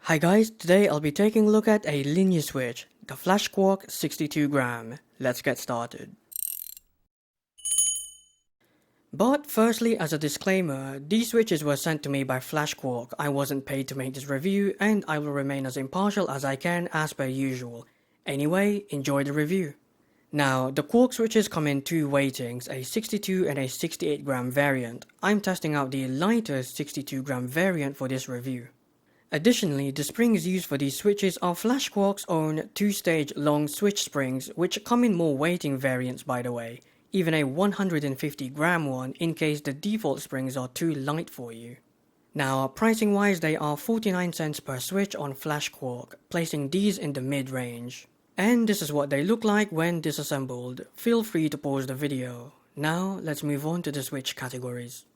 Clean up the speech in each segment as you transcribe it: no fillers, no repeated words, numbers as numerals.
Hi guys, today I'll be taking a look at a linear switch, the Flashquark 62 gram. Let's get started. But firstly, as a disclaimer, these switches were sent to me by Flashquark. I wasn't paid to make this review and I will remain as impartial as I can as per usual. Anyway, enjoy the review. Now, the Quark switches come in two weightings, a 62 and a 68 gram variant. I'm testing out the lighter 62 gram variant for this review. Additionally, the springs used for these switches are Flashquark's own 2-stage long switch springs, which come in more weighting variants by the way, even a 150 gram one in case the default springs are too light for you. Now, pricing wise they are 49 cents per switch on Flashquark, placing these in the mid-range. And this is what they look like when disassembled. Feel free to pause the video. Now, let's move on to the switch categories.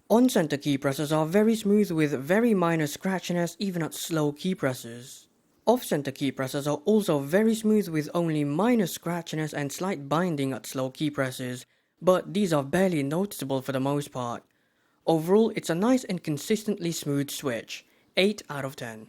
On-center key presses are very smooth with very minor scratchiness even at slow key presses. Off-center key presses are also very smooth with only minor scratchiness and slight binding at slow key presses, but these are barely noticeable for the most part. Overall, it's a nice and consistently smooth switch, 8 out of 10.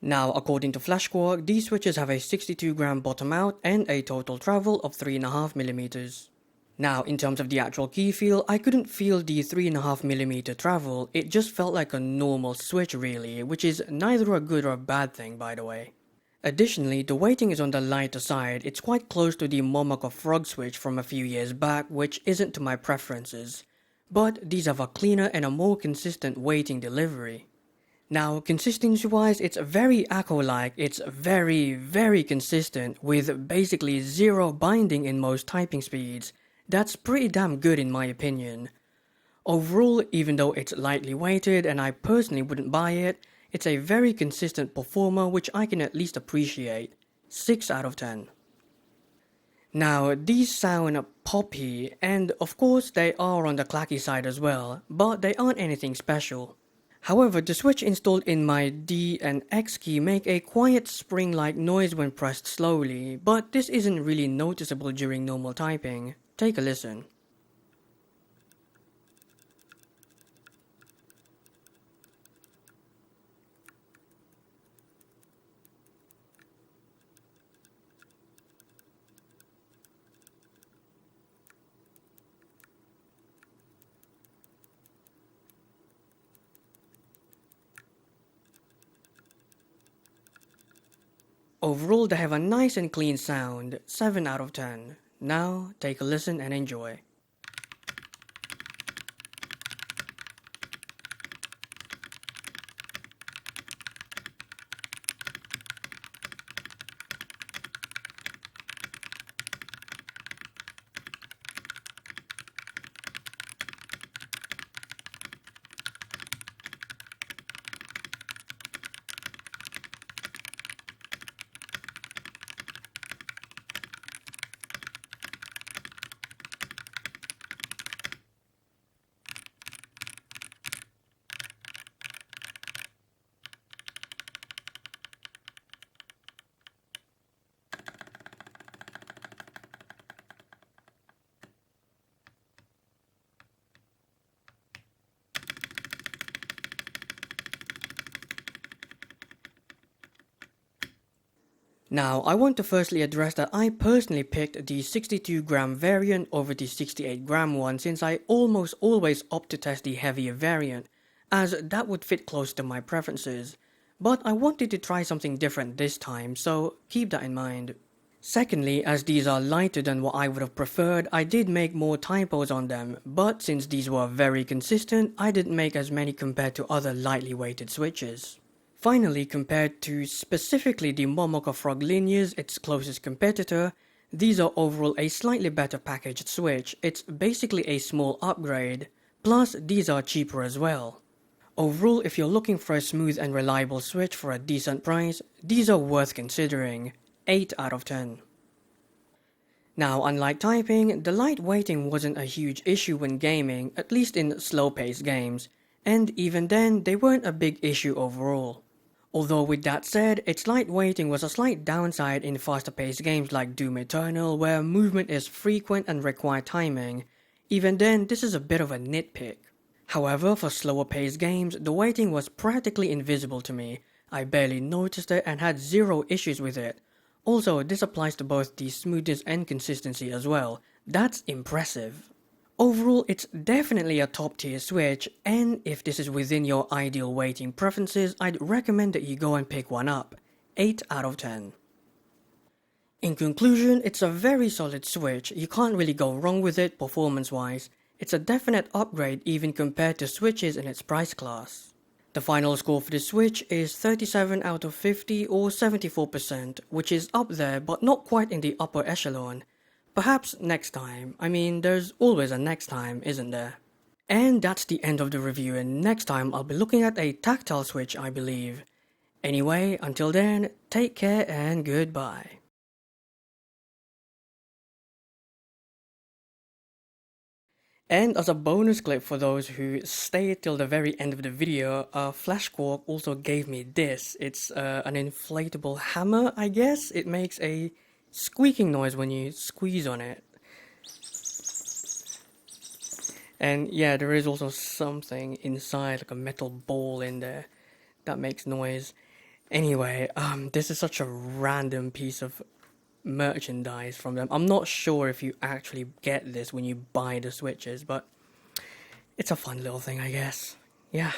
Now, according to Flashquark, these switches have a 62 gram bottom out and a total travel of 3.5mm. Now, in terms of the actual key feel, I couldn't feel the 3.5mm travel, it just felt like a normal switch really, which is neither a good or a bad thing by the way. Additionally, the weighting is on the lighter side, it's quite close to the Momoko Frog switch from a few years back, which isn't to my preferences. But these have a cleaner and a more consistent weighting delivery. Now, consistency wise, it's very Akko-like, it's very consistent with basically zero binding in most typing speeds. That's pretty damn good in my opinion. Overall, even though it's lightly weighted and I personally wouldn't buy it, it's a very consistent performer which I can at least appreciate. 6 out of 10. Now, these sound poppy, and of course they are on the clacky side as well, but they aren't anything special. However, the switch installed in my D and X key make a quiet spring-like noise when pressed slowly, but this isn't really noticeable during normal typing. Take a listen. Overall, they have a nice and clean sound, 7 out of 10. Now, take a listen and enjoy. Now, I want to firstly address that I personally picked the 62 gram variant over the 68 gram one since I almost always opt to test the heavier variant, as that would fit close to my preferences. But I wanted to try something different this time, so keep that in mind. Secondly, as these are lighter than what I would have preferred, I did make more typos on them, but since these were very consistent, I didn't make as many compared to other lightly weighted switches. Finally, compared to specifically the Momoko Frog Linears, its closest competitor, these are overall a slightly better packaged switch. It's basically a small upgrade, plus these are cheaper as well. Overall, if you're looking for a smooth and reliable switch for a decent price, these are worth considering, 8 out of 10. Now, unlike typing, the light weighting wasn't a huge issue when gaming, at least in slow-paced games, and even then, they weren't a big issue overall. Although with that said, its light weighting was a slight downside in faster paced games like Doom Eternal where movement is frequent and require timing. Even then, this is a bit of a nitpick. However, for slower paced games, the weighting was practically invisible to me. I barely noticed it and had zero issues with it. Also, this applies to both the smoothness and consistency as well. That's impressive. Overall, it's definitely a top tier Switch, and if this is within your ideal weighting preferences, I'd recommend that you go and pick one up. 8 out of 10. In conclusion, it's a very solid Switch. You can't really go wrong with it performance wise. It's a definite upgrade even compared to Switches in its price class. The final score for the Switch is 37 out of 50 or 74%, which is up there but not quite in the upper echelon. Perhaps next time. I mean, there's always a next time, isn't there? And that's the end of the review, and next time I'll be looking at a tactile Switch, I believe. Anyway, until then, take care and goodbye. And as a bonus clip for those who stay till the very end of the video, Flashquark also gave me this. It's an inflatable hammer, I guess. It makes a squeaking noise when you squeeze on it. And yeah, there is also something inside, like a metal ball in there, that makes noise. Anyway, this is such a random piece of merchandise from them. I'm not sure if you actually get this when you buy the Switches, but it's a fun little thing, I guess. Yeah.